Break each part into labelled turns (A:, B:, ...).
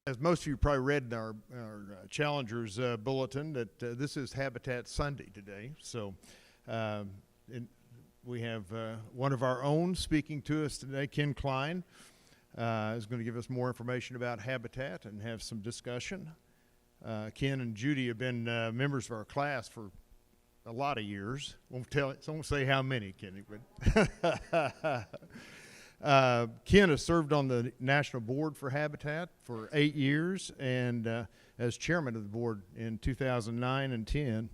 A: As most of you probably read in our Challengers bulletin, that this is Habitat Sunday today. So we have one of our own speaking to us today. Klein is going to give us more information about Habitat and have some discussion. Ken and Judy have been members of our class for a lot of years. Won't say how many, Kenny, but Ken has served on the National Board for Habitat for 8 years and as chairman of the board in 2009 and 10.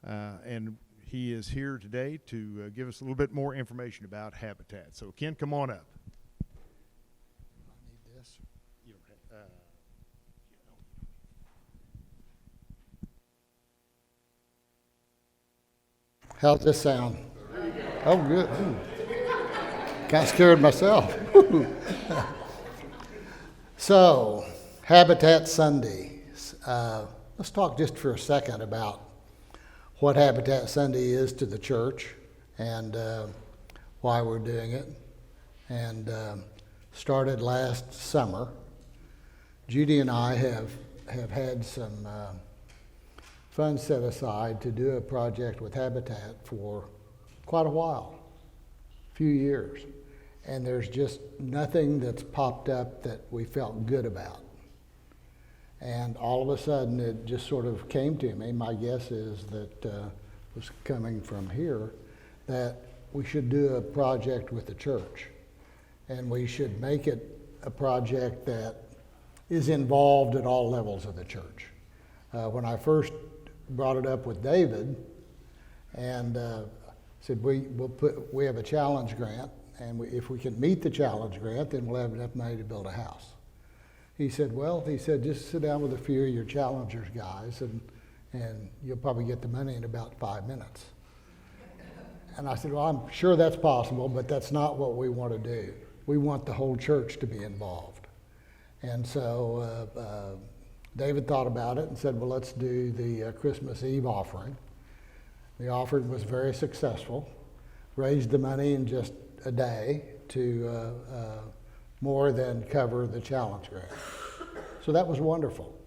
A: And he is here today to give us a little bit more information about Habitat. So, Ken, come on up.
B: I need this.
A: You don't have,
B: How's this sound? Oh, good. Kind of scared myself. So, Habitat Sunday. Let's talk just for a second about what Habitat Sunday is to the church and why we're doing it. And started last summer. Judy and I have had some funds set aside to do a project with Habitat for quite a while, a few years. And there's just nothing that's popped up that we felt good about. And all of a sudden it just sort of came to me, my guess is that was coming from here, that we should do a project with the church. And we should make it a project that is involved at all levels of the church. When I first brought it up with David and said we have a challenge grant, and if we can meet the challenge grant, then we'll have enough money to build a house. He said, just sit down with a few of your challengers guys and you'll probably get the money in about 5 minutes. And I said, well, I'm sure that's possible, but that's not what we want to do. We want the whole church to be involved. And so David thought about it and said, well, let's do the Christmas Eve offering. The offering was very successful, raised the money in just a day to more than cover the challenge grant. So that was wonderful.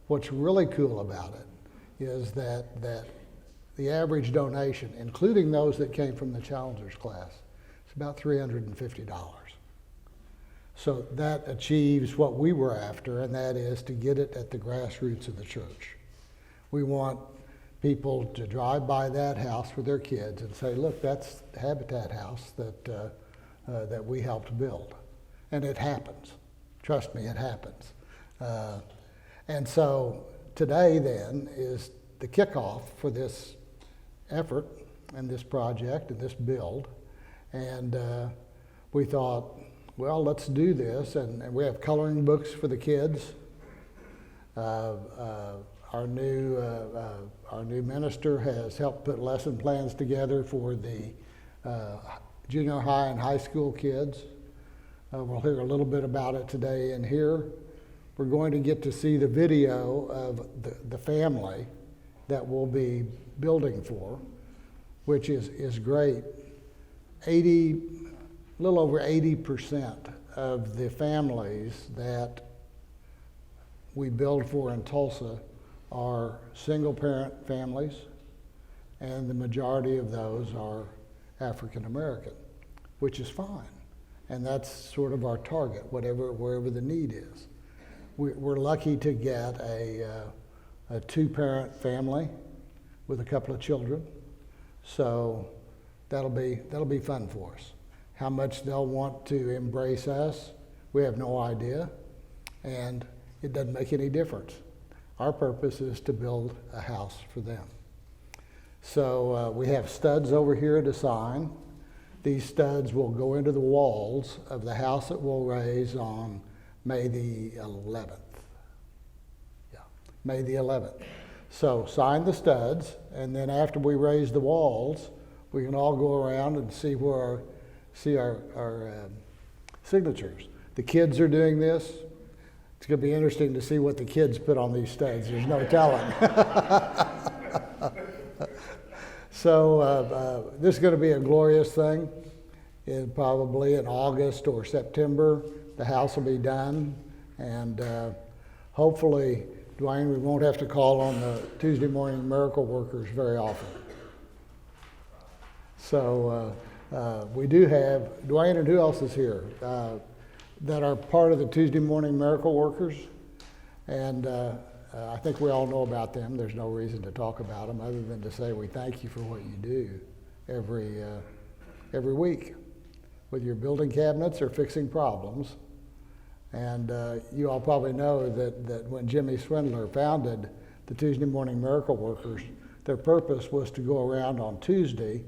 B: What's really cool about it is that the average donation, including those that came from the challengers class, is about $350. So that achieves what we were after, and that is to get it at the grassroots of the church. We want people to drive by that house with their kids and say, look, that's the Habitat house that we helped build. And it happens. Trust me, it happens. And so today then is the kickoff for this effort and this project and this build. And we thought, well, let's do this. And we have coloring books for the kids. Our new minister has helped put lesson plans together for the junior high and high school kids. We'll hear a little bit about it today in here. We're going to get to see the video of the family that we'll be building for, which is great. A little over 80% of the families that we build for in Tulsa are single parent families, and the majority of those are African American, which is fine. And that's sort of our target, wherever the need is. We're lucky to get a two-parent family with a couple of children, so that'll be fun for us. How much they'll want to embrace us, we have no idea, and it doesn't make any difference. Our purpose is to build a house for them. So we have studs over here to sign. These studs will go into the walls of the house that we'll raise on May the 11th. Yeah, May the 11th. So sign the studs, and then after we raise the walls, we can all go around and see our signatures. The kids are doing this. It's going to be interesting to see what the kids put on these studs. There's no telling. So this is going to be a glorious thing. Probably in August or September, the house will be done, and hopefully, Dwayne, we won't have to call on the Tuesday morning miracle workers very often. So we do have, Dwayne, and who else is here that are part of the Tuesday morning miracle workers? And I think we all know about them. There's no reason to talk about them other than to say we thank you for what you do every week, whether you're building cabinets or fixing problems. And you all probably know that when Jimmy Swindler founded the Tuesday Morning Miracle Workers, their purpose was to go around on Tuesday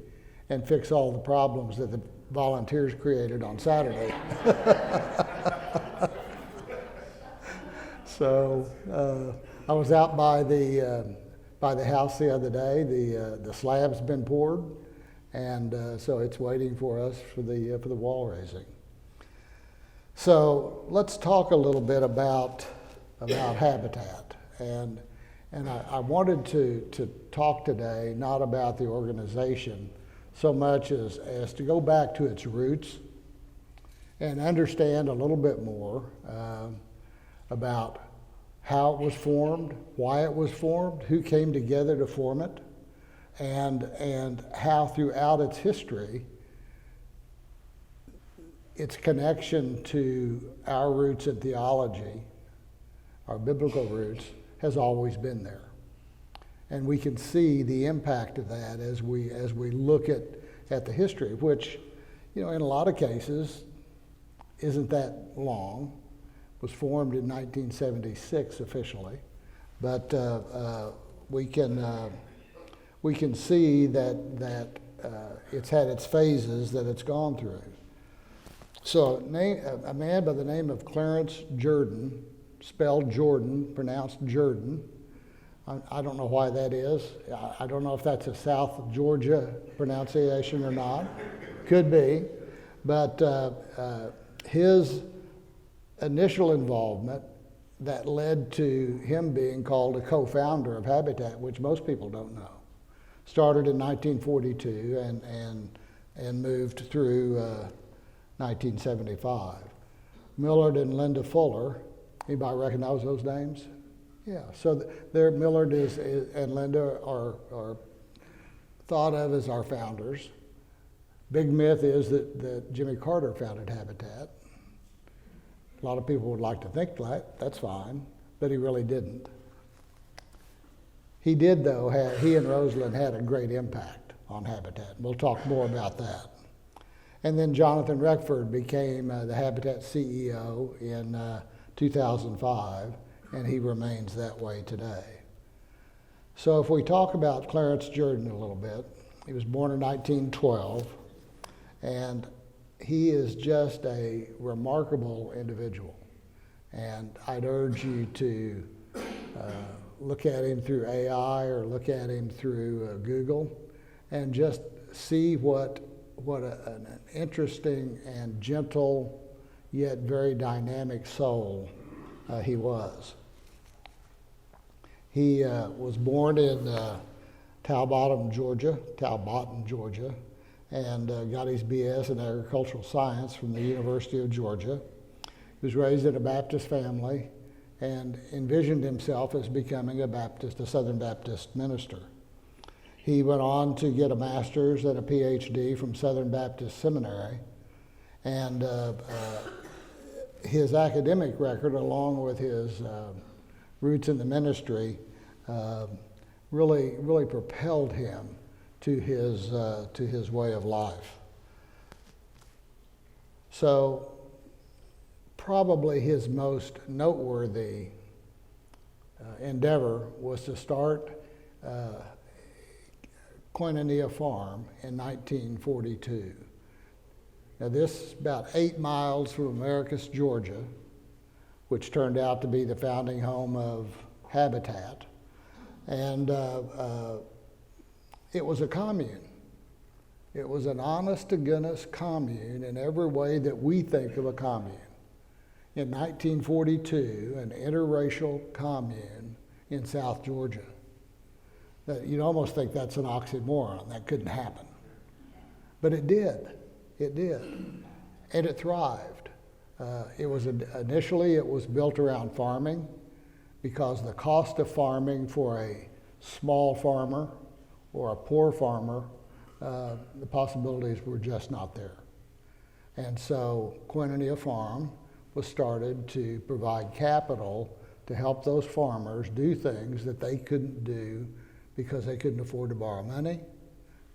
B: and fix all the problems that the volunteers created on Saturday. So I was out by the house the other day. The slab's been poured, and so it's waiting for us for the wall raising. So let's talk a little bit about Habitat, and I wanted to talk today not about the organization so much as to go back to its roots and understand a little bit more about how it was formed, why it was formed, who came together to form it, and how throughout its history, its connection to our roots in theology, our biblical roots, has always been there. And we can see the impact of that as we look at the history, which, in a lot of cases, isn't that long. Was formed in 1976 officially, but we can see that it's had its phases that it's gone through. So a man by the name of Clarence Jordan, spelled Jordan, pronounced Jordan. I don't know why that is. I don't know if that's a South Georgia pronunciation or not. Could be. But his initial involvement that led to him being called a co-founder of Habitat, which most people don't know, started in 1942 and moved through 1975. Millard and Linda Fuller, anybody recognize those names? Yeah, so Millard and Linda are thought of as our founders. Big myth is that Jimmy Carter founded Habitat. A lot of people would like to think that, that's fine, but he really didn't. He did, though, he and Rosalind had a great impact on Habitat. We'll talk more about that. And then Jonathan Reckford became the Habitat CEO in 2005, and he remains that way today. So if we talk about Clarence Jordan a little bit, he was born in 1912, and he is just a remarkable individual. And I'd urge you to look at him through AI or look at him through Google and just see what an interesting and gentle yet very dynamic soul he was. He was born in Talbotton, Georgia, and got his BS in agricultural science from the University of Georgia. He was raised in a Baptist family and envisioned himself as becoming a Southern Baptist minister. He went on to get a master's and a PhD from Southern Baptist Seminary, and his academic record, along with his roots in the ministry, really propelled him to his way of life. So probably his most noteworthy endeavor was to start Koinonia Farm in 1942. Now this is about 8 miles from Americus, Georgia, which turned out to be the founding home of Habitat. And it was a commune. It was an honest-to-goodness commune in every way that we think of a commune. In 1942, an interracial commune in South Georgia. You'd almost think that's an oxymoron. That couldn't happen. But it did. It did. And it thrived. Initially, it was built around farming. because the cost of farming for a small farmer or a poor farmer, the possibilities were just not there. And so Koinonia Farm was started to provide capital to help those farmers do things that they couldn't do because they couldn't afford to borrow money.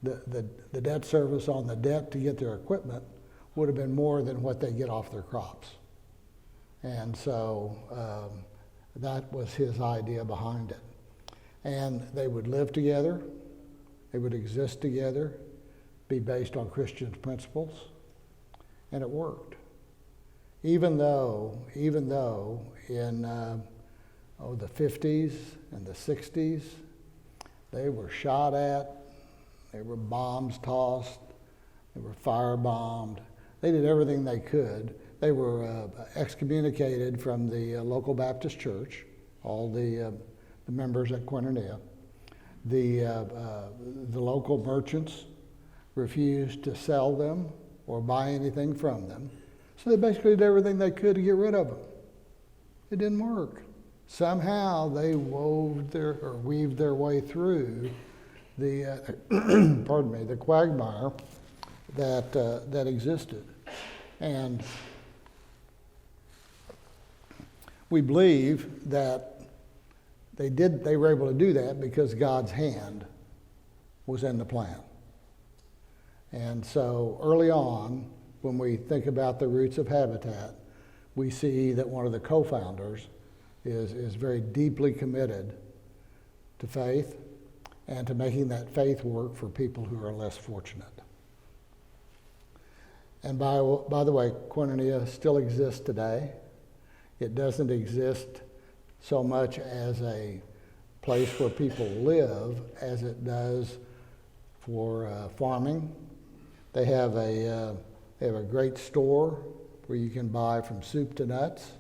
B: The debt service on the debt to get their equipment would have been more than what they get off their crops. And so that was his idea behind it. And they would live together, they would exist together, be based on Christian principles, and it worked. Even though in the 50s and the 60s, they were shot at, they were bombs tossed, they were firebombed. They did everything they could. They were excommunicated from the local Baptist church, all the members at Koinonia. The local merchants refused to sell them or buy anything from them. So they basically did everything they could to get rid of them. It didn't work. Somehow they weaved their way through the the quagmire that existed. And we believe that they were able to do that because God's hand was in the plan. And so early on, when we think about the roots of Habitat, we see that one of the co-founders is very deeply committed to faith and to making that faith work for people who are less fortunate. And by the way, Koinonia still exists today. It doesn't exist so much as a place where people live as it does for farming. They have a great store where you can buy from soup to nuts.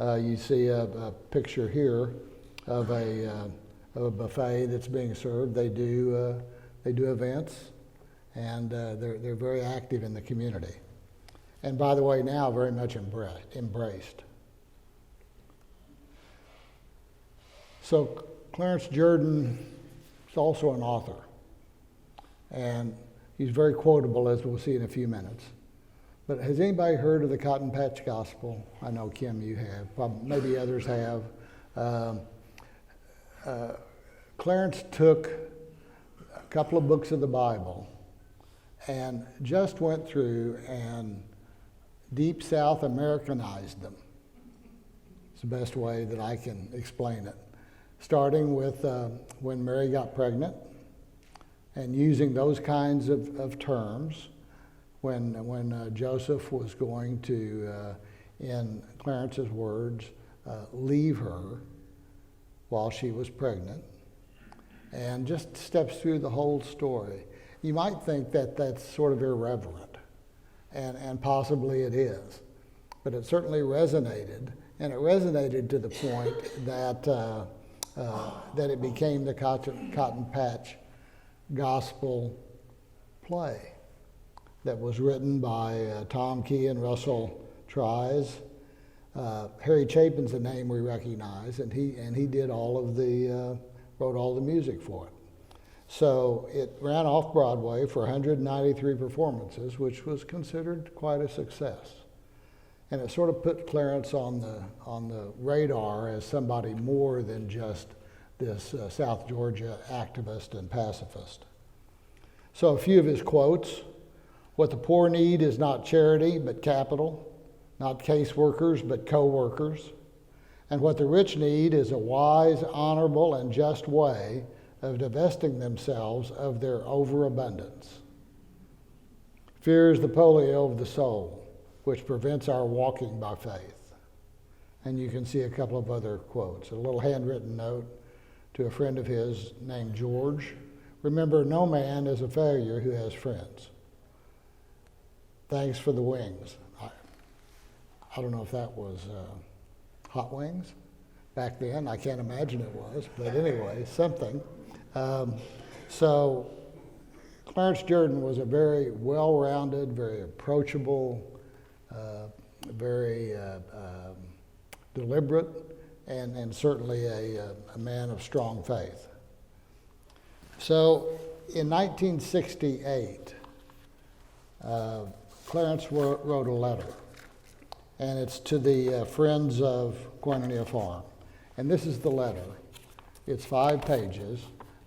B: You see a picture here of a buffet that's being served. They do events, and they're very active in the community. And by the way, now very much embraced. So Clarence Jordan is also an author, and he's very quotable, as we'll see in a few minutes. But has anybody heard of the Cotton Patch Gospel? I know, Kim, you have. Maybe others have. Clarence took a couple of books of the Bible and just went through and deep South Americanized them. It's the best way that I can explain it. Starting with when Mary got pregnant and using those kinds of terms. When Joseph was going to, in Clarence's words, leave her while she was pregnant, and just steps through the whole story. You might think that that's sort of irreverent, and possibly it is, but it certainly resonated, and it resonated to the point that it became the Cotton Patch Gospel play that was written by Tom Key and Russell Tries. Harry Chapin's a name we recognize, and he did wrote all the music for it. So it ran off Broadway for 193 performances, which was considered quite a success. And it sort of put Clarence on the radar as somebody more than just this South Georgia activist and pacifist. So a few of his quotes. What the poor need is not charity, but capital, not caseworkers, but co-workers. And what the rich need is a wise, honorable, and just way of divesting themselves of their overabundance. Fear is the polio of the soul, which prevents our walking by faith. And you can see a couple of other quotes. A little handwritten note to a friend of his named George. Remember, no man is a failure who has friends. Thanks for the wings. I don't know if that was hot wings back then. I can't imagine it was, but anyway, something. So Clarence Jordan was a very well-rounded, very approachable, very deliberate and certainly a man of strong faith. So in 1968, Clarence wrote a letter, and it's to the Friends of Koinonia Farm. And this is the letter. It's 5 pages.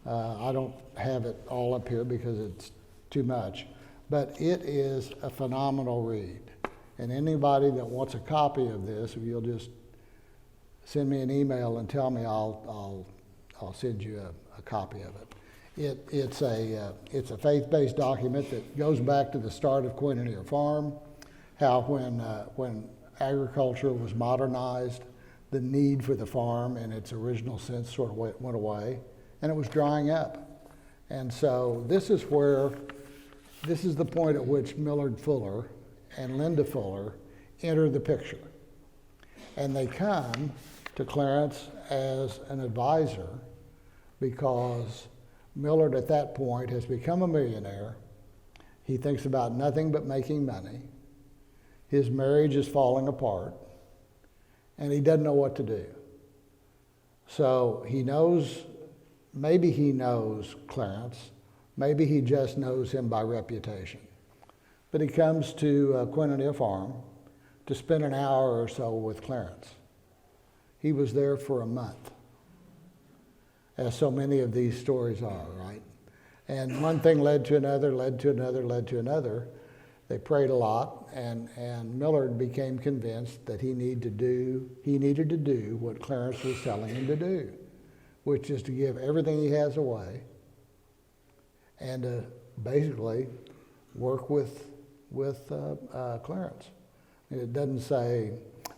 B: I don't have it all up here because it's too much, but it is a phenomenal read. And anybody that wants a copy of this, if you'll just send me an email and tell me, I'll send you a copy of it. It's a faith-based document that goes back to the start of Koinonia Farm, how when agriculture was modernized, the need for the farm in its original sense sort of went away, and it was drying up. And so this is the point at which Millard Fuller and Linda Fuller enter the picture. And they come to Clarence as an advisor because Millard at that point has become a millionaire. He thinks about nothing but making money. His marriage is falling apart, and he doesn't know what to do. So maybe he knows Clarence, maybe he just knows him by reputation. But he comes to Koinonia Farm to spend an hour or so with Clarence. He was there for a month, as so many of these stories are, right? And one thing led to another, led to another, led to another. They prayed a lot, and Millard became convinced that he needed to do what Clarence was telling him to do, which is to give everything he has away and to basically work with Clarence. And it doesn't say,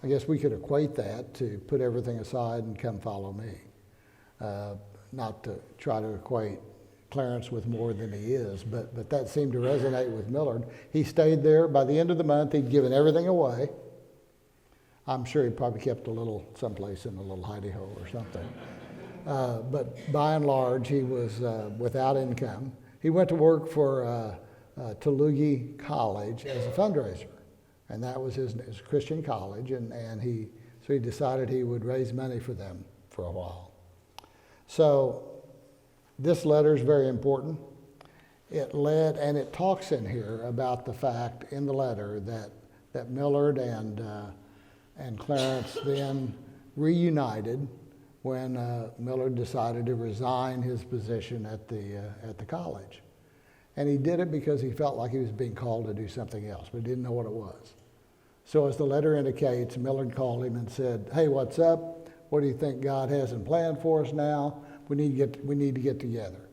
B: I guess we could equate that to put everything aside and come follow me. Not to try to equate Clarence with more than he is, but that seemed to resonate with Millard. He stayed there. By the end of the month, he'd given everything away. I'm sure he probably kept a little someplace in a little hidey hole or something. But by and large, he was without income. He went to work for Tolugi College as a fundraiser, and that was his Christian college, and he decided he would raise money for them for a while. So this letter is very important. And it talks in here about the fact in the letter that Millard and Clarence then reunited when Millard decided to resign his position at the college. And he did it because he felt like he was being called to do something else, but he didn't know what it was. So as the letter indicates, Millard called him and said, "Hey, what's up? What do you think God has in plan for us now? We need to get together."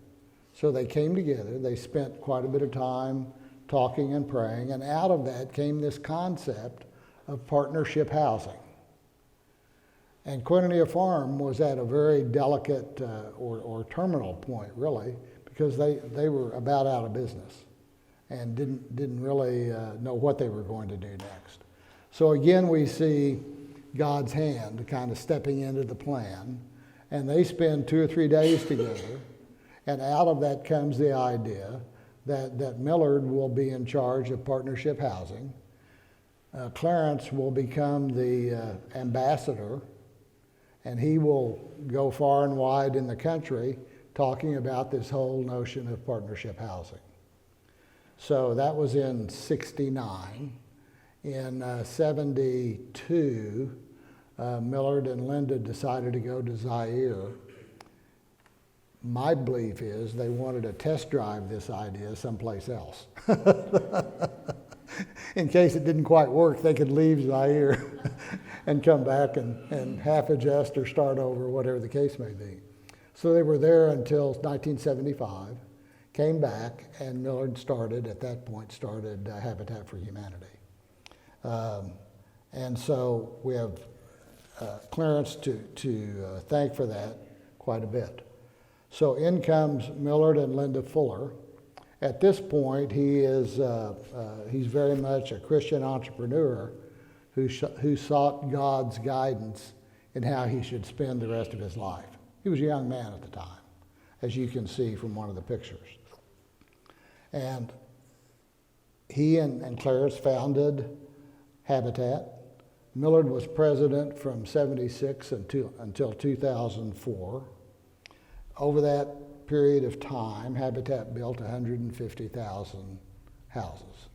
B: So they came together. They spent quite a bit of time talking and praying, and out of that came this concept of partnership housing. And Koinonia Farm was at a very delicate or terminal point, really, because they were about out of business and didn't really know what they were going to do next. So again, we see God's hand kind of stepping into the plan, and they spend 2 or 3 days together, and out of that comes the idea that Millard will be in charge of partnership housing. Clarence will become the ambassador, and he will go far and wide in the country talking about this whole notion of partnership housing. So that was in 69. In 72, Millard and Linda decided to go to Zaire. My belief is they wanted to test drive this idea someplace else. In case it didn't quite work, they could leave Zaire and come back and half adjust or start over, whatever the case may be. So they were there until 1975, came back, and Millard started Habitat for Humanity. And so we have Clarence to thank for that quite a bit. So in comes Millard and Linda Fuller. At this point, he's very much a Christian entrepreneur who sought God's guidance in how he should spend the rest of his life. He was a young man at the time, as you can see from one of the pictures. And he and Clarence founded Habitat. Millard was president from '76 until 2004. Over that period of time, Habitat built 150,000 houses,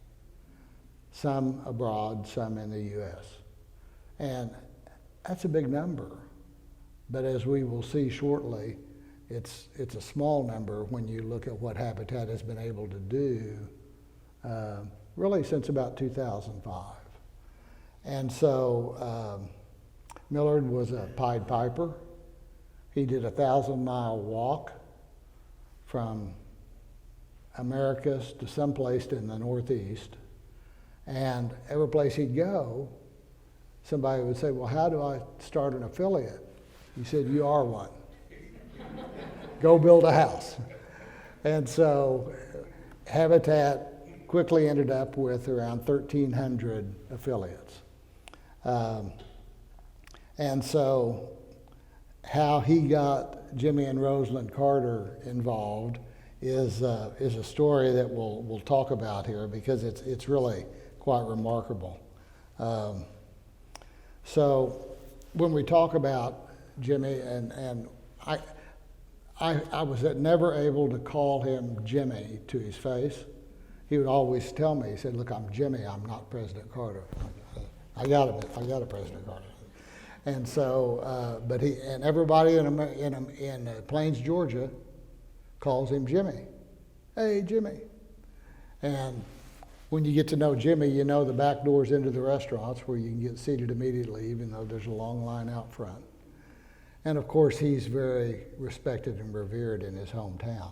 B: some abroad, some in the U.S. And that's a big number. But as we will see shortly, it's a small number when you look at what Habitat has been able to do really since about 2005. And so Millard was a Pied Piper. He did a 1,000-mile walk from Americus to someplace in the Northeast. And every place he'd go, somebody would say, well, how do I start an affiliate? He said, you are one. Go build a house. And so Habitat quickly ended up with around 1,300 affiliates. And so how he got Jimmy and Rosalind Carter involved is a story that we'll talk about here because it's really quite remarkable. So when we talk about Jimmy, and I was never able to call him Jimmy to his face. He would always tell me, he said, look, I'm Jimmy, I'm not President Carter. I got a President Carter. And so, but everybody in Plains, Georgia calls him Jimmy. Hey, Jimmy. And when you get to know Jimmy, you know the back doors into the restaurants where you can get seated immediately, even though there's a long line out front. And of course, he's very respected and revered in his hometown.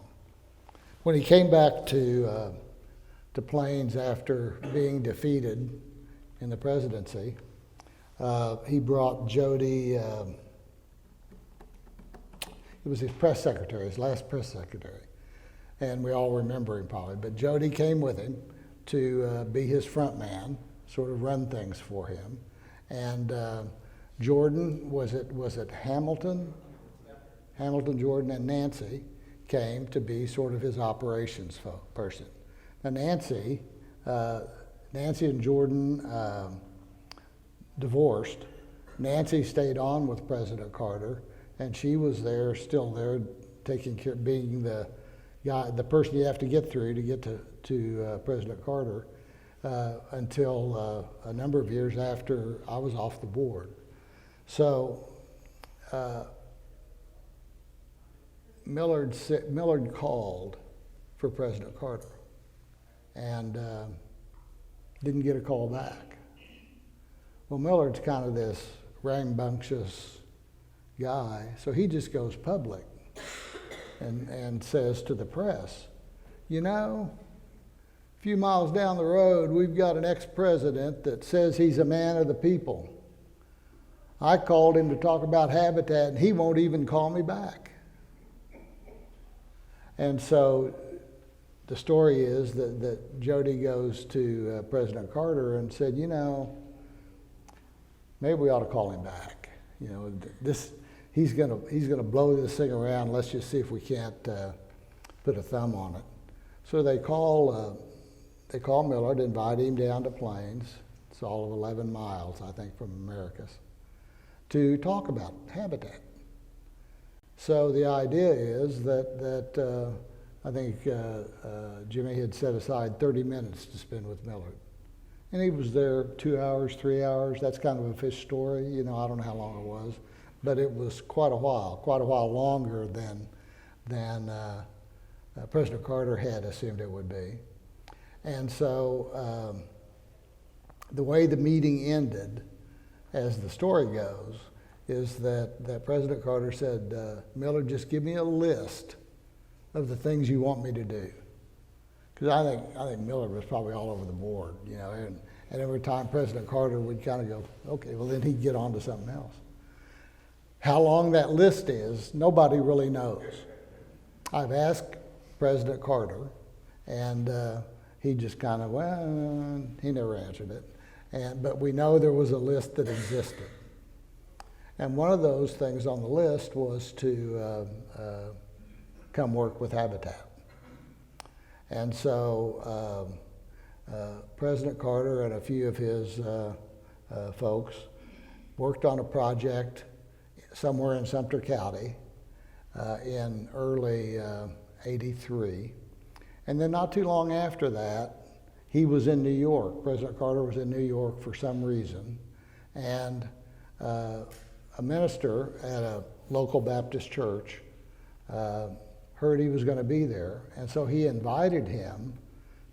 B: When he came back to Plains after being defeated in the presidency, he brought Jody, it was his press secretary, his last press secretary, and we all remember him probably, but Jody came with him to be his front man, sort of run things for him. And Jordan, was it Hamilton? Hamilton, Jordan, and Nancy came to be sort of his operations person. Now Nancy and Jordan divorced. Nancy stayed on with President Carter, and she was there, still there, taking care, being the guy, the person you have to get through to get to President Carter until a number of years after I was off the board. So Millard called for President Carter and didn't get a call back. Well, Millard's kind of this rambunctious guy, so he just goes public and says to the press, you know, a few miles down the road, we've got an ex-president that says he's a man of the people. I called him to talk about Habitat, and he won't even call me back. And so the story is that Jody goes to President Carter and said, you know, maybe we ought to call him back. You know, he's gonna blow this thing around. Let's just see if we can't put a thumb on it. So they call Millard, invite him down to Plains. It's all of 11 miles, I think, from Americus, to talk about Habitat. So the idea is that I think Jimmy had set aside 30 minutes to spend with Millard. And he was there 2 hours, 3 hours. That's kind of a fish story. You know, I don't know how long it was, but it was quite a while longer than President Carter had assumed it would be. And so the way the meeting ended, as the story goes, is that President Carter said, Millard, just give me a list of the things you want me to do. Because I think Millard was probably all over the board, you know, and every time President Carter would kind of go, okay, well then he'd get on to something else. How long that list is, nobody really knows. I've asked President Carter, and he just kind of, well, he never answered it. But we know there was a list that existed. And one of those things on the list was to come work with Habitat. And so President Carter and a few of his folks worked on a project somewhere in Sumter County in early '83. And then not too long after that, he was in New York. President Carter was in New York for some reason. And a minister at a local Baptist church heard he was going to be there. And so he invited him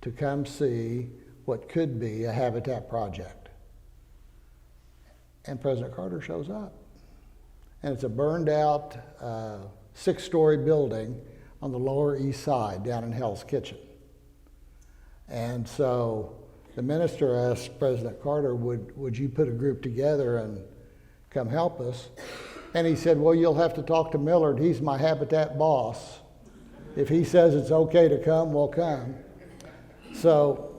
B: to come see what could be a habitat project. And President Carter shows up. And it's a burned out 6-story building on the Lower East Side down in Hell's Kitchen. And so the minister asked President Carter, would you put a group together and come help us? And he said, well, you'll have to talk to Millard. He's my habitat boss. If he says it's okay to come, we'll come. So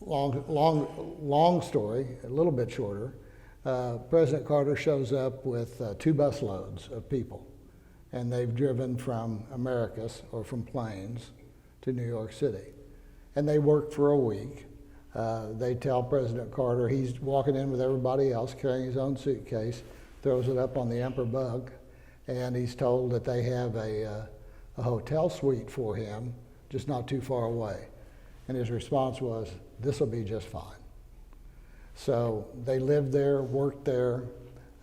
B: long story, a little bit shorter. President Carter shows up with 2 busloads of people, and they've driven from Americus or from Plains to New York City. And they work for a week. They tell President Carter he's walking in with everybody else carrying his own suitcase, throws it up on the Emperor Bug, and he's told that they have a hotel suite for him just not too far away. And his response was, this will be just fine. So they lived there, worked there,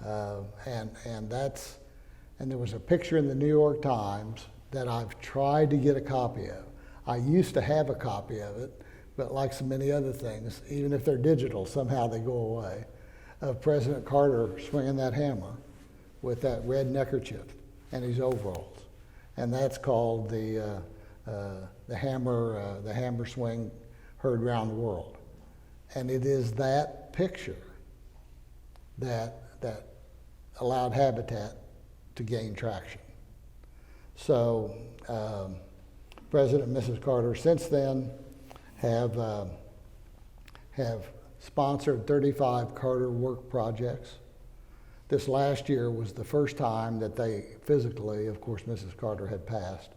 B: and there was a picture in the New York Times that I've tried to get a copy of. I used to have a copy of it, but like so many other things, even if they're digital, somehow they go away, of President Carter swinging that hammer with that red neckerchief and his overalls. And that's called the hammer swing heard around the world. And it is that picture that allowed Habitat to gain traction. So President and Mrs. Carter since then have sponsored 35 Carter work projects. This last year was the first time that they physically, of course Mrs. Carter had passed,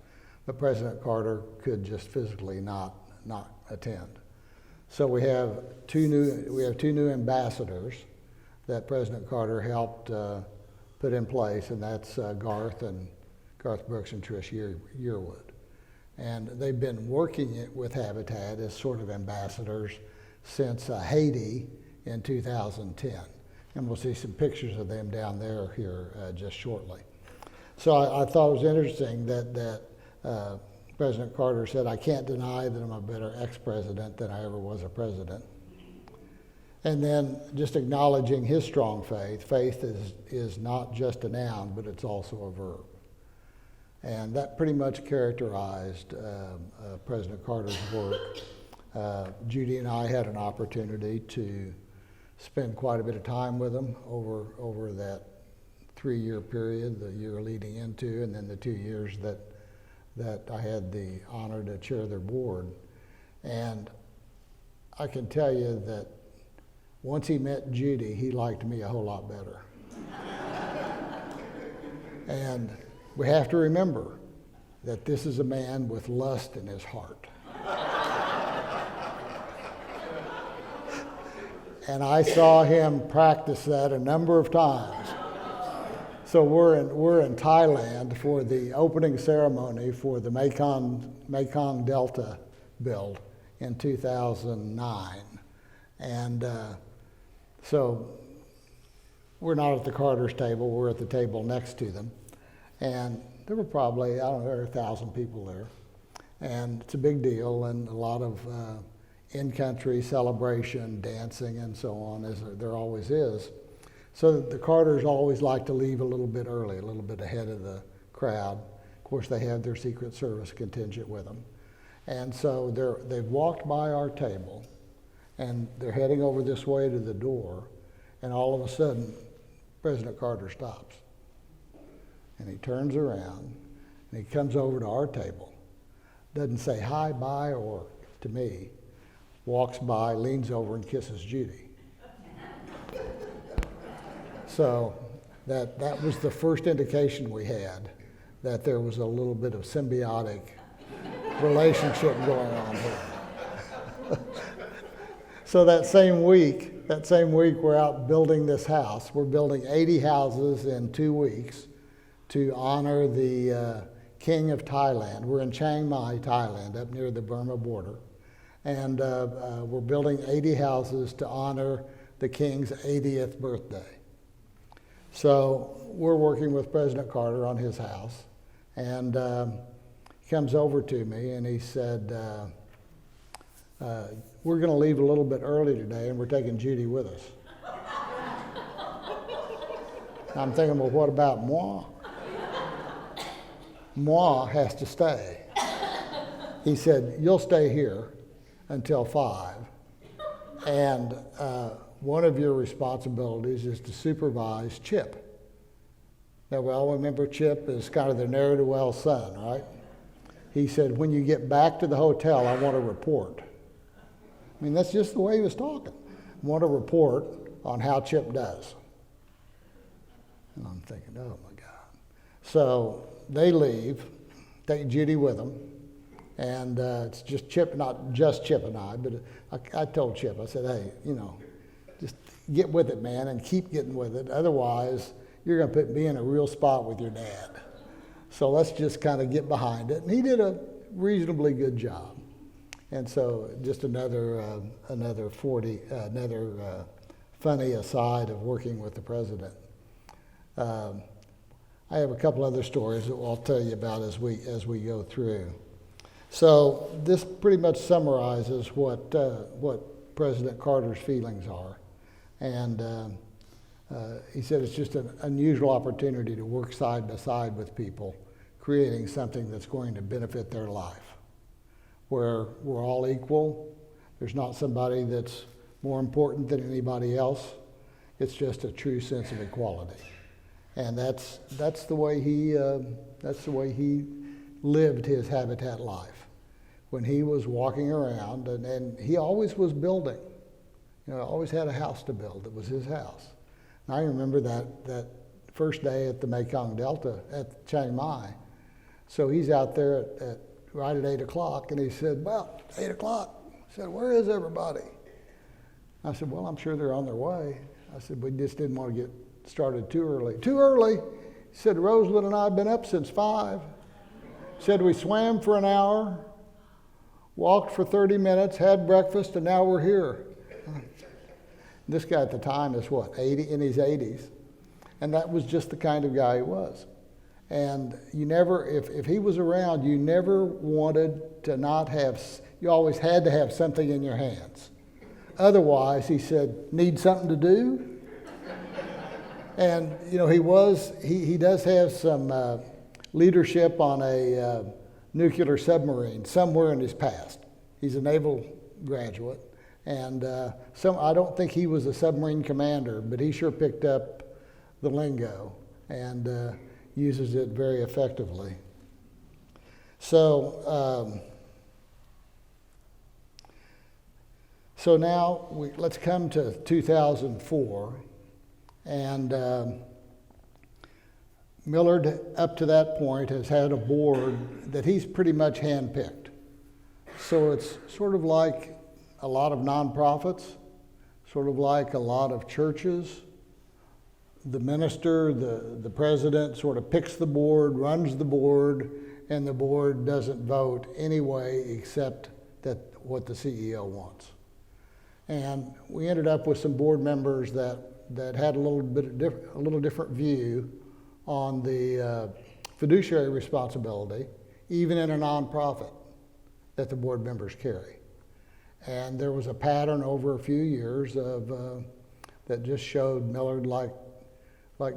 B: but President Carter could just physically not attend. So we have two new ambassadors that President Carter helped put in place, and that's Garth Brooks and Trish Yearwood. And they've been working with Habitat as sort of ambassadors since Haiti in 2010. And we'll see some pictures of them down there here just shortly. So I thought it was interesting that President Carter said, I can't deny that I'm a better ex-president than I ever was a president. And then just acknowledging his strong faith. Faith is not just a noun, but it's also a verb. And that pretty much characterized President Carter's work. Judy and I had an opportunity to spend quite a bit of time with him over that 3-year period, the year leading into, and then the 2 years that I had the honor to chair their board. And I can tell you that once he met Judy, he liked me a whole lot better. And we have to remember that this is a man with lust in his heart. And I saw him practice that a number of times. So we're in Thailand for the opening ceremony for the Mekong Delta build in 2009. And so we're not at the Carter's table, we're at the table next to them. And there were probably, there were 1,000 people there. And it's a big deal, and a lot of in-country celebration, dancing, and so on, as there always is. So the Carters always like to leave a little bit early, a little bit ahead of the crowd. Of course, they have their Secret Service contingent with them. And so they've walked by our table, and they're heading over this way to the door, and all of a sudden, President Carter stops. And he turns around, and he comes over to our table. Doesn't say hi, bye, or to me. Walks by, leans over, and kisses Judy. So that was the first indication we had that there was a little bit of symbiotic relationship going on here. So that same week, that same week, we're out building this house. We're building 80 houses in 2 weeks to honor the King of Thailand. We're in Chiang Mai, Thailand, up near the Burma border. And we're building 80 houses to honor the King's 80th birthday. So we're working with President Carter on his house. And he comes over to me and he said, we're going to leave a little bit early today and we're taking Judy with us. I'm thinking, well, what about moi? Moi has to stay. He said, you'll stay here until 5. And one of your responsibilities is to supervise Chip. Now, we all remember Chip as kind of the ne'er-do-well son, right? He said, when you get back to the hotel, I want a report. I mean, that's just the way he was talking. I want a report on how Chip does. And I'm thinking, oh my God. So they leave, take Judy with them, and it's just Chip, not just Chip and I, but I told Chip, I said, hey, just get with it, man, and keep getting with it. Otherwise, you're going to put me in a real spot with your dad. So let's just kind of get behind it. And he did a reasonably good job. And so just another funny aside of working with the president. I have a couple other stories that I'll tell you about as we go through. So this pretty much summarizes what President Carter's feelings are. And he said it's just an unusual opportunity to work side by side with people, creating something that's going to benefit their life, where we're all equal. There's not somebody that's more important than anybody else. It's just a true sense of equality. And that's the way he lived his Habitat life. When he was walking around, and he always was building. Always had a house to build. It was his house. And I remember that first day at the Mekong Delta at Chiang Mai. So he's out there right at 8 o'clock, and he said, well, 8 o'clock. I said, where is everybody? I said, well, I'm sure they're on their way. I said, we just didn't want to get started too early. Too early? He said, Roseland and I have been up since 5. He said, we swam for an hour, walked for 30 minutes, had breakfast, and now we're here. This guy at the time is what, 80, in his 80s. And that was just the kind of guy he was. And you never, if he was around, you never wanted to not have, you always had to have something in your hands. Otherwise, he said, need something to do? And, he does have some leadership on a nuclear submarine somewhere in his past. He's a naval graduate. And I don't think he was a submarine commander, but he sure picked up the lingo and uses it very effectively. So now let's come to 2004. And Millard, up to that point, has had a board that he's pretty much handpicked. So it's sort of like a lot of nonprofits, sort of like a lot of churches. The minister, the president sort of picks the board, runs the board, and the board doesn't vote anyway except that what the CEO wants. And we ended up with some board members that had a little different view on the fiduciary responsibility, even in a nonprofit, that the board members carry. And there was a pattern over a few years of that just showed Millard, like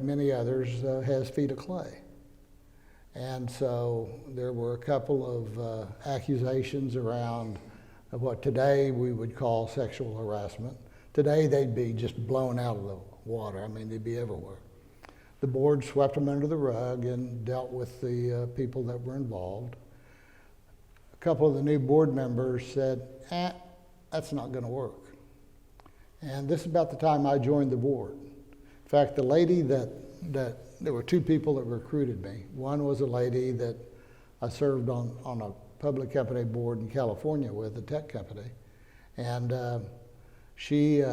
B: many others, has feet of clay. And so there were a couple of accusations around what today we would call sexual harassment. Today they'd be just blown out of the water. I mean, they'd be everywhere. The board swept them under the rug and dealt with the people that were involved. A couple of the new board members said, that's not going to work. And this is about the time I joined the board. In fact, the lady that there were 2 people that recruited me. One was a lady that I served on a public company board in California with, a tech company. And she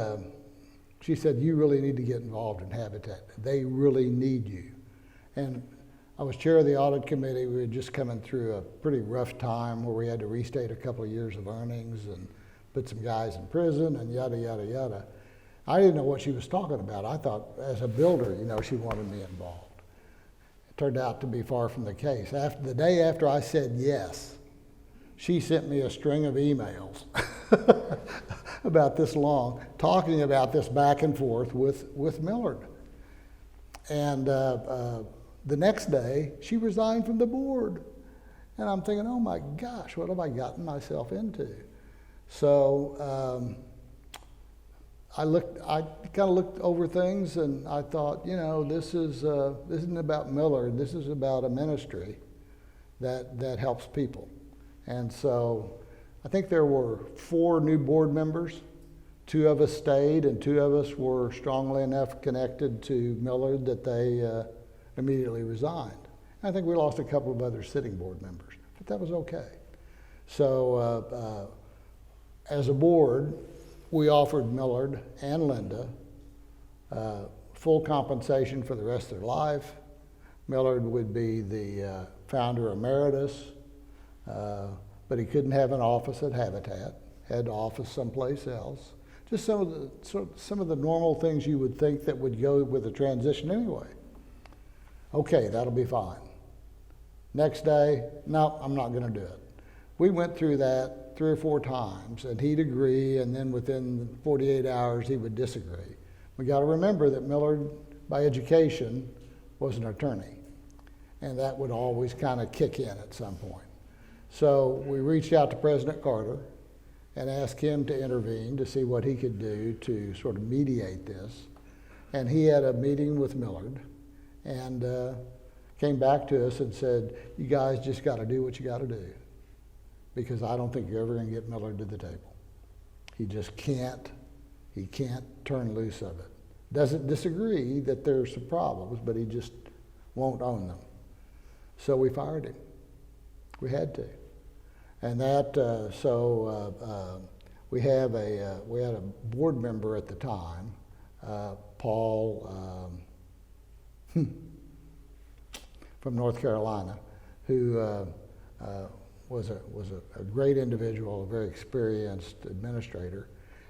B: she said, you really need to get involved in Habitat. They really need you. And I was chair of the audit committee. We were just coming through a pretty rough time where we had to restate a couple of years of earnings and put some guys in prison and yada, yada, yada. I didn't know what she was talking about. I thought as a builder, she wanted me involved. It turned out to be far from the case. The day after I said yes, she sent me a string of emails about this long, talking about this back and forth with Millard. And the next day, she resigned from the board. And I'm thinking, oh my gosh, what have I gotten myself into? So I kind of looked over things, and I thought, this isn't about Millard. This is about a ministry that helps people. And so I think there were 4 new board members. 2 of us stayed, and 2 of us were strongly enough connected to Millard that they immediately resigned. I think we lost a couple of other sitting board members, but that was okay. So as a board, we offered Millard and Linda full compensation for the rest of their life. Millard would be the founder emeritus, but he couldn't have an office at Habitat, had to office someplace else. Just some of the normal things you would think that would go with a transition anyway. Okay, that'll be fine. Next day, no, I'm not going to do it. We went through that 3 or 4 times, and he'd agree, and then within 48 hours he would disagree. We got to remember that Millard, by education, was an attorney, and that would always kind of kick in at some point. So we reached out to President Carter and asked him to intervene to see what he could do to sort of mediate this. And he had a meeting with Millard and came back to us and said, you guys just got to do what you got to do, because I don't think you're ever going to get Millard to the table. He just can't turn loose of it. Doesn't disagree that there's some problems, but he just won't own them. So we fired him. We had to. And that, we had a board member at the time, Paul from North Carolina, who was a great individual, a very experienced administrator,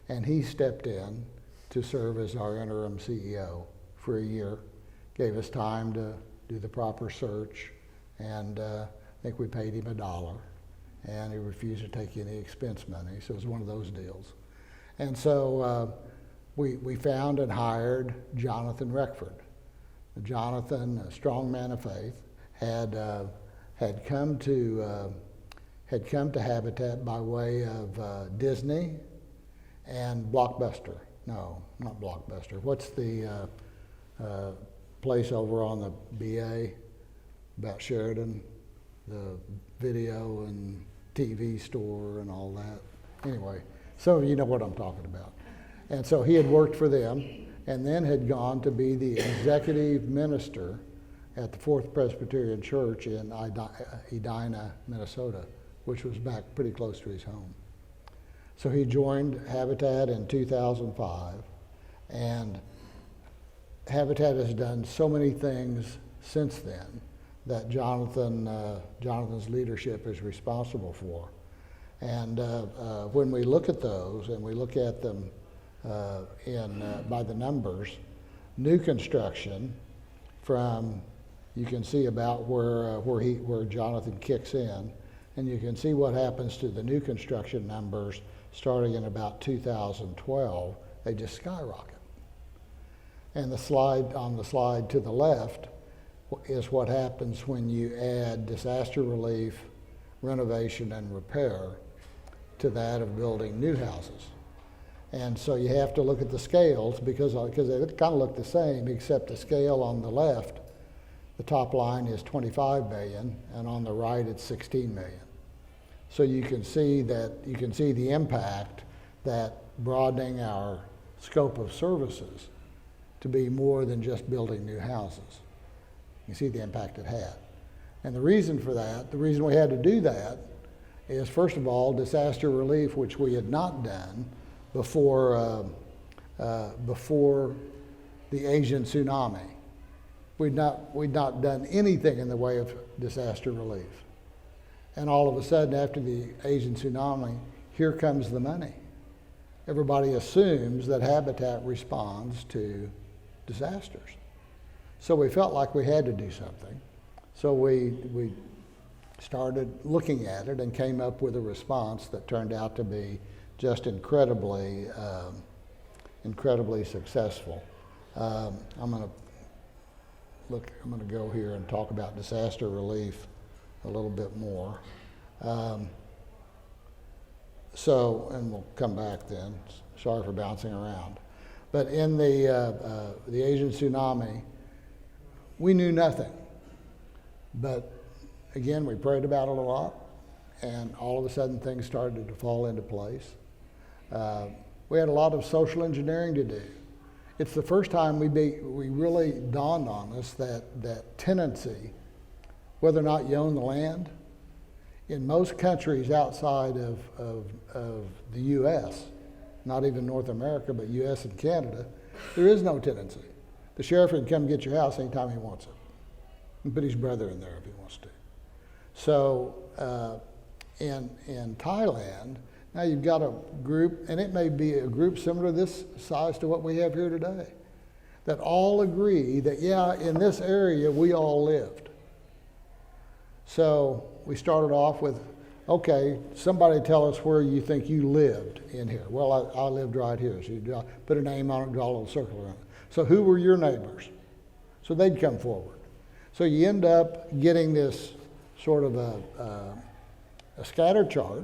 B: and he stepped in to serve as our interim CEO for a year, gave us time to do the proper search, and I think we paid him $1, and he refused to take any expense money, so it was one of those deals. And so we found and hired Jonathan Reckford. Jonathan, a strong man of faith, had come to Habitat by way of Disney and Blockbuster. No, not Blockbuster. What's the place over on the BA about Sheridan? The video and TV store and all that. Anyway, some of you know what I'm talking about. And so he had worked for them and then had gone to be the executive minister at the Fourth Presbyterian Church in Edina, Minnesota, which was back pretty close to his home. So he joined Habitat in 2005, and Habitat has done so many things since then that Jonathan's leadership is responsible for. And when we look at those, and we look at them by the numbers, new construction from, you can see about where Jonathan kicks in, and you can see what happens to the new construction numbers starting in about 2012. They just skyrocket. And on the slide to the left is what happens when you add disaster relief, renovation, and repair to that of building new houses. And so you have to look at the scales because they kind of look the same, except the scale on the left, the top line is 25 million, and on the right it's 16 million. So you can see the impact that broadening our scope of services to be more than just building new houses. You see the impact it had. And the reason for that, the reason we had to do that is, first of all, disaster relief, which we had not done before before the Asian tsunami. We'd not done anything in the way of disaster relief. And all of a sudden, after the Asian tsunami, here comes the money. Everybody assumes that Habitat responds to disasters. So we felt like we had to do something. So we started looking at it and came up with a response that turned out to be just incredibly successful. I'm going to go here and talk about disaster relief a little bit more. And we'll come back then. Sorry for bouncing around. But in the Asian tsunami, we knew nothing. But again, we prayed about it a lot, and all of a sudden things started to fall into place. We had a lot of social engineering to do. It's the first time we really dawned on us that tenancy, whether or not you own the land, in most countries outside of the U.S., not even North America, but U.S. and Canada, there is no tenancy. The sheriff can come get your house anytime he wants it, and put his brother in there if he wants to. So in Thailand, now you've got a group, and it may be a group similar to this size to what we have here today, that all agree that, yeah, in this area we all lived. So we started off with, okay, somebody tell us where you think you lived in here. Well, I lived right here. So you put a name on it, draw a little circle around it. So who were your neighbors? So they'd come forward. So you end up getting this sort of a scatter chart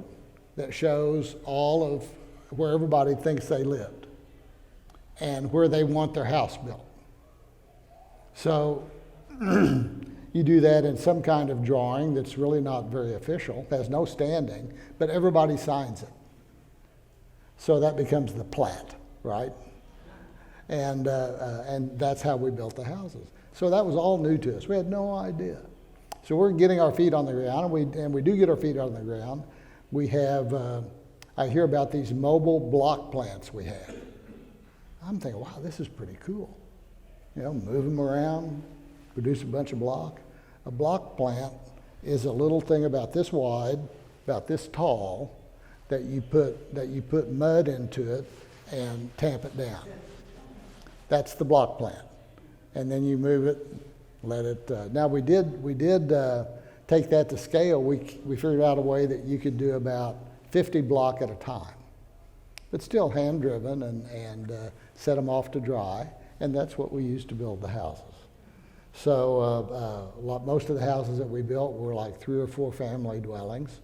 B: that shows all of where everybody thinks they lived and where they want their house built. So you do that in some kind of drawing that's really not very official, has no standing, but everybody signs it. So that becomes the plat, right? And that's how we built the houses. So that was all new to us. We had no idea. So we're getting our feet on the ground, and we do get our feet on the ground. We have, I hear about these mobile block plants we have. I'm thinking, wow, this is pretty cool. You know, move them around, produce a bunch of block. A block plant is a little thing about this wide, about this tall, that you put mud into it and tamp it down. That's the block plant. And then you move it, let it, now we did take that to scale. We figured out a way that you could do about 50 block at a time, but still hand driven and set them off to dry. And that's what we used to build the houses. So most of the houses that we built were like 3 or 4 family dwellings,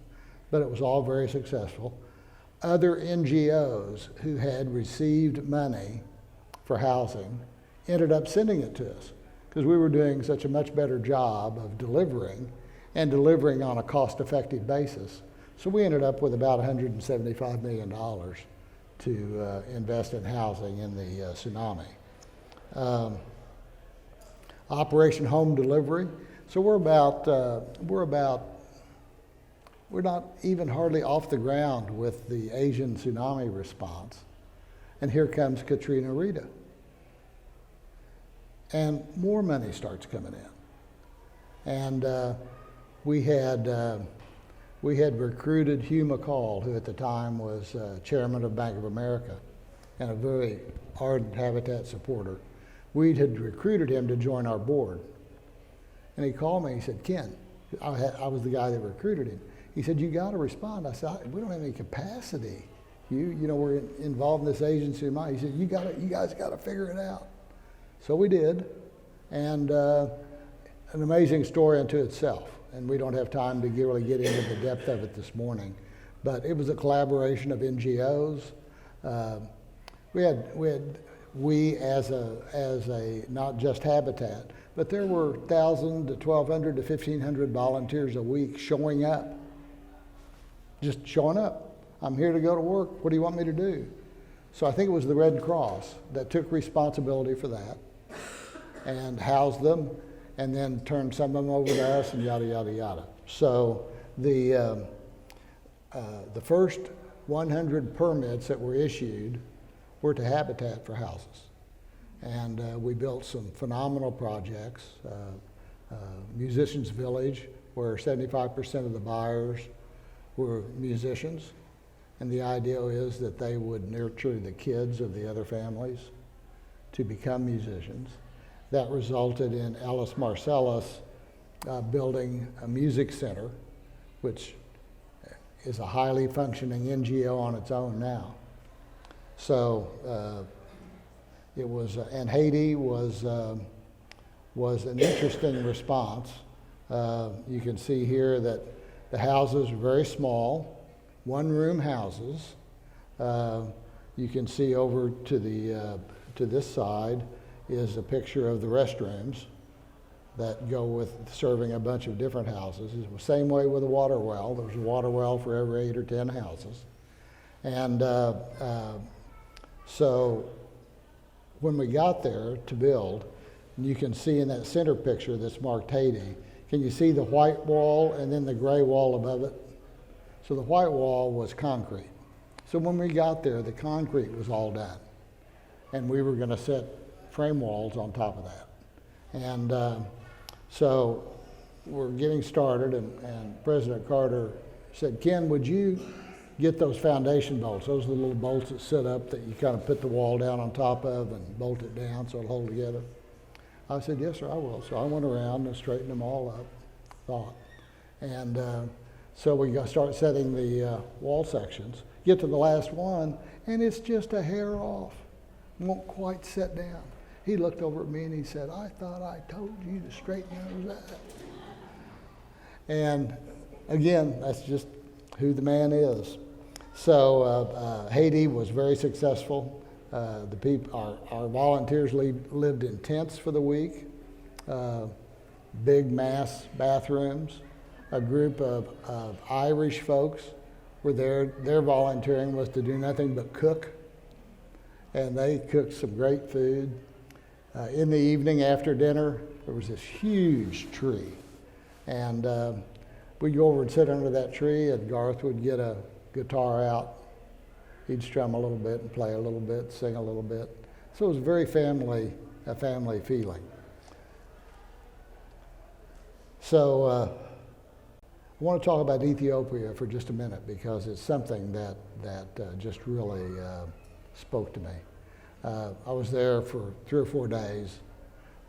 B: but it was all very successful. Other NGOs who had received money for housing ended up sending it to us because we were doing such a much better job of delivering on a cost-effective basis. So we ended up with about $175 million to invest in housing in the tsunami. Operation Home Delivery. So we're not even hardly off the ground with the Asian tsunami response. And here comes Katrina Rita. And more money starts coming in. And we had recruited Hugh McCall, who at the time was chairman of Bank of America and a very ardent Habitat supporter. We had recruited him to join our board. And he called me, he said, Ken, I was the guy that recruited him. He said, you got to respond. I said, we don't have any capacity. We're involved in this agency of mine. He said, you guys got to figure it out. So we did, and an amazing story unto itself. And we don't have time to really get into the depth of it this morning. But it was a collaboration of NGOs. We as a not just Habitat, but there were 1,000 to 1,200 to 1,500 volunteers a week showing up. Just showing up. I'm here to go to work. What do you want me to do? So I think it was the Red Cross that took responsibility for that and housed them and then turned some of them over to us and yada, yada, yada. So the first 100 permits that were issued were to Habitat for houses. And we built some phenomenal projects. Musicians Village, where 75% of the buyers were musicians. And the idea is that they would nurture the kids of the other families to become musicians. That resulted in Ellis Marcellus building a music center, which is a highly functioning NGO on its own now. So it was, and Haiti was an interesting response. You can see here that the houses are very small, one-room houses. You can see over to this side is a picture of the restrooms that go with serving a bunch of different houses. It's the same way with a water well. There's a water well for every 8 or 10 houses. And so when we got there to build, you can see in that center picture that's marked Haiti, can you see the white wall and then the gray wall above it? So the white wall was concrete. So when we got there, the concrete was all done. And we were going to set frame walls on top of that. And so we're getting started, and President Carter said, Ken, would you get those foundation bolts? Those are the little bolts that sit up that you kind of put the wall down on top of and bolt it down so it'll hold together. I said, yes, sir, I will. So I went around and straightened them all up, And so we start setting the wall sections. Get to the last one, and it's just a hair off. Won't quite set down. He looked over at me and he said, I thought I told you to straighten those out. And again, that's just who the man is. So Haiti was very successful. The people, our volunteers lived in tents for the week, big mass bathrooms. A group of Irish folks were there. Their volunteering was to do nothing but cook, and they cooked some great food. In the evening after dinner, there was this huge tree, and we'd go over and sit under that tree, and Garth would get a guitar out. He'd strum a little bit and play a little bit, sing a little bit. So it was very a family feeling. So I want to talk about Ethiopia for just a minute because it's something that just really spoke to me. I was there for 3 or 4 days,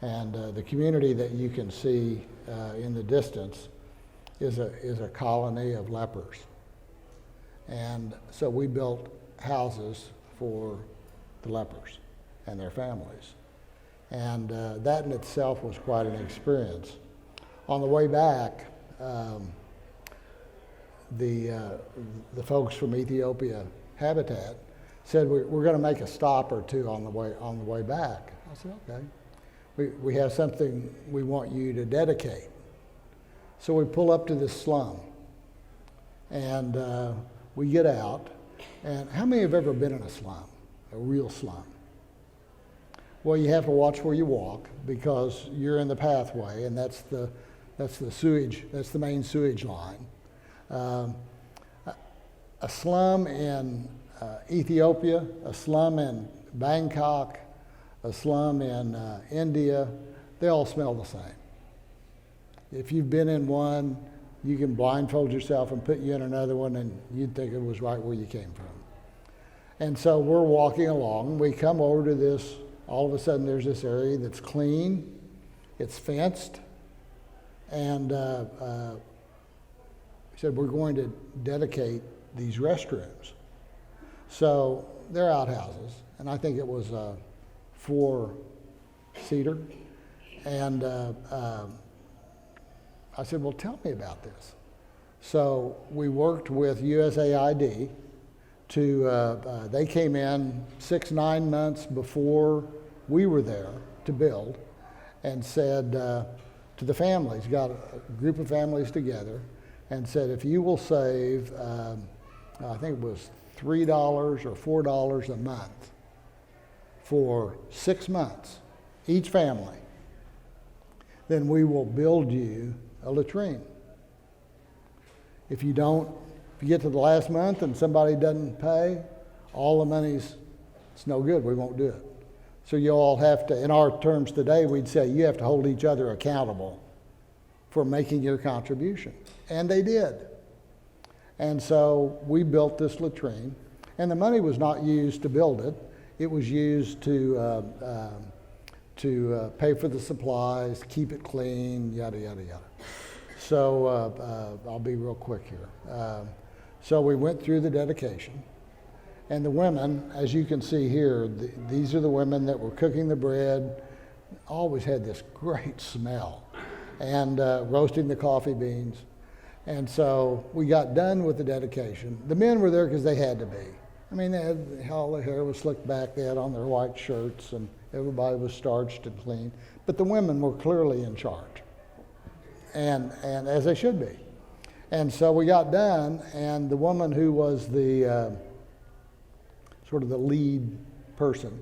B: and the community that you can see in the distance is a colony of lepers. And so we built houses for the lepers and their families. And that in itself was quite an experience. On the way back, the folks from Ethiopia Habitat said we're going to make a stop or two on the way back. I said, okay. We have something we want you to dedicate. So we pull up to this slum, and we get out. And how many have ever been in a slum, a real slum? Well, you have to watch where you walk because you're in the pathway, and that's the sewage. That's the main sewage line. A slum in Ethiopia, a slum in Bangkok, a slum in India, they all smell the same. If you've been in one, you can blindfold yourself and put you in another one, and you'd think it was right where you came from. And so we're walking along. We come over to this. All of a sudden, there's this area that's clean. It's fenced. And he said, we're going to dedicate these restrooms. So they're outhouses, and I think it was a 4-seater. And I said, well, tell me about this. So we worked with USAID to, they came in 6-9 months before we were there to build, and said to the families, got a group of families together, and said, if you will save, I think it was $3 or $4 a month for 6 months, each family, then we will build you a latrine. If you get to the last month and somebody doesn't pay, all the money's It's no good, we won't do it. So you all have to, in our terms today, we'd say you have to hold each other accountable for making your contribution. And they did. And so we built this latrine, and the money was not used to build it. It was used to pay for the supplies, keep it clean, yada, yada, yada. So I'll be real quick here. So we went through the dedication. And the women, as you can see here, these are the women that were cooking the bread, always had this great smell, and roasting the coffee beans. And so we got done with the dedication. The men were there because they had to be. I mean, they had, all their hair was slicked back, they had on their white shirts, and everybody was starched and clean. But the women were clearly in charge, and as they should be. And so we got done, and the woman who was the sort of the lead person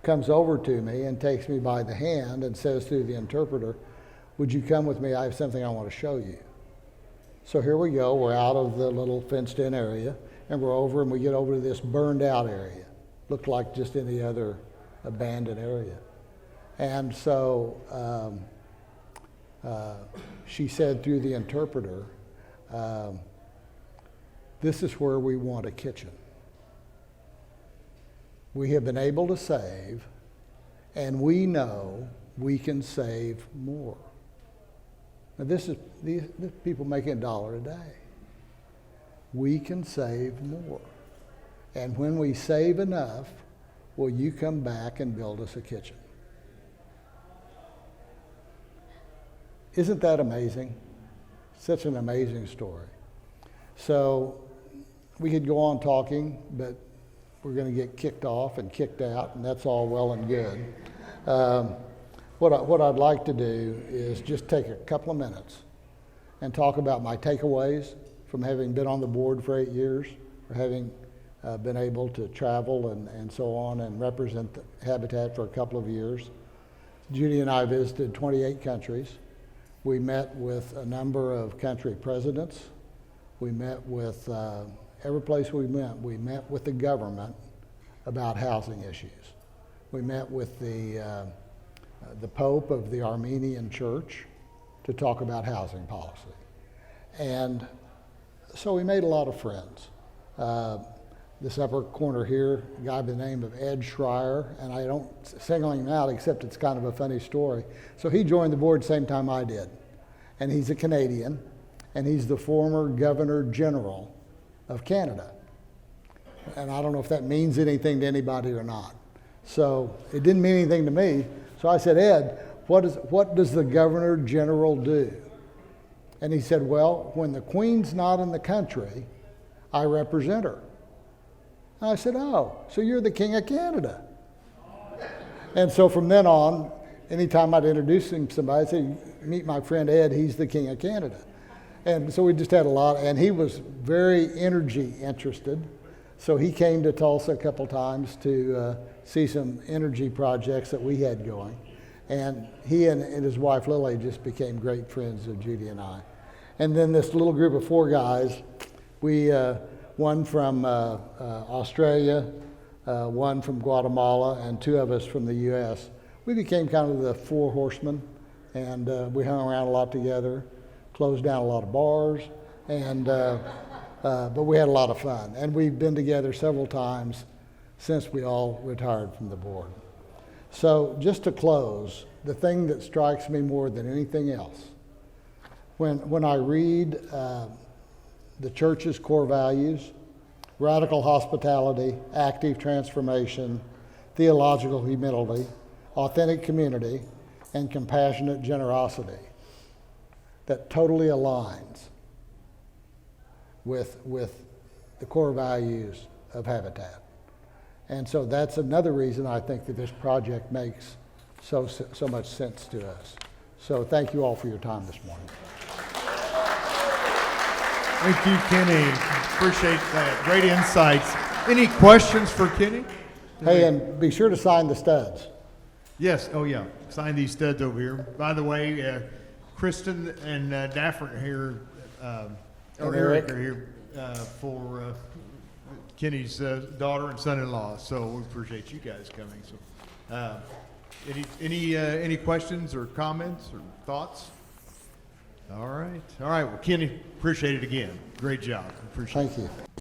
B: comes over to me and takes me by the hand and says through the interpreter, "Would you come with me? I have something I want to show you." So here we go. We're out of the little fenced-in area, and we're over, and we get over to this burned-out area. Looked like just any other abandoned area. And so she said through the interpreter, "This is where we want a kitchen. We have been able to save, and we know we can save more." Now this is these people making $1 a day. We can save more. And when we save enough, will you come back and build us a kitchen? Isn't that amazing? Such an amazing story. So we could go on talking, but we're going to get kicked off and kicked out, and that's all well and good. What I'd like to do is just take a couple of minutes and talk about my takeaways from having been on the board for 8 years, or having been able to travel and so on and represent the Habitat for a couple of years. Judy and I visited 28 countries. We met with a number of country presidents. We met with every place we met with the government about housing issues. We met with the Pope of the Armenian Church to talk about housing policy. And so we made a lot of friends. This upper corner here, a guy by the name of Ed Schreier, and I don't single him out except it's kind of a funny story. So he joined the board the same time I did. And he's a Canadian, and he's the former Governor General of Canada. And I don't know if that means anything to anybody or not. So it didn't mean anything to me. So I said, "Ed, what does the Governor General do?" And he said, "Well, when the Queen's not in the country, I represent her." And I said, "Oh, so you're the King of Canada." And so from then on, anytime I'd introduce him to somebody, I'd say, "Meet my friend Ed, he's the King of Canada." And so we just had a lot, and he was very energy interested. So he came to Tulsa a couple times to see some energy projects that we had going. And he and his wife Lily just became great friends of Judy and I. And then this little group of 4 guys, one from Australia, one from Guatemala, and 2 of us from the U.S. We became kind of the 4 horsemen, and we hung around a lot together, closed down a lot of bars, and but we had a lot of fun. And we've been together several times since we all retired from the board. So just to close, the thing that strikes me more than anything else, when I read the church's core values, radical hospitality, active transformation, theological humility, authentic community, and compassionate generosity, that totally aligns with the core values of Habitat. And so that's another reason I think that this project makes so much sense to us. So thank you all for your time this morning.
A: Thank you, Kenny. Appreciate that. Great insights. Any questions for Kenny?
B: Hey, and be sure to sign the studs.
A: Yes. Oh, yeah. Sign these studs over here. By the way, Kristen and Daffert here, or Eric are here for Kenny's daughter and son-in-law. So we appreciate you guys coming. So, any questions or comments or thoughts? All right. Well, Kenny, appreciate it again. Great job. Appreciate it.
B: Thank you.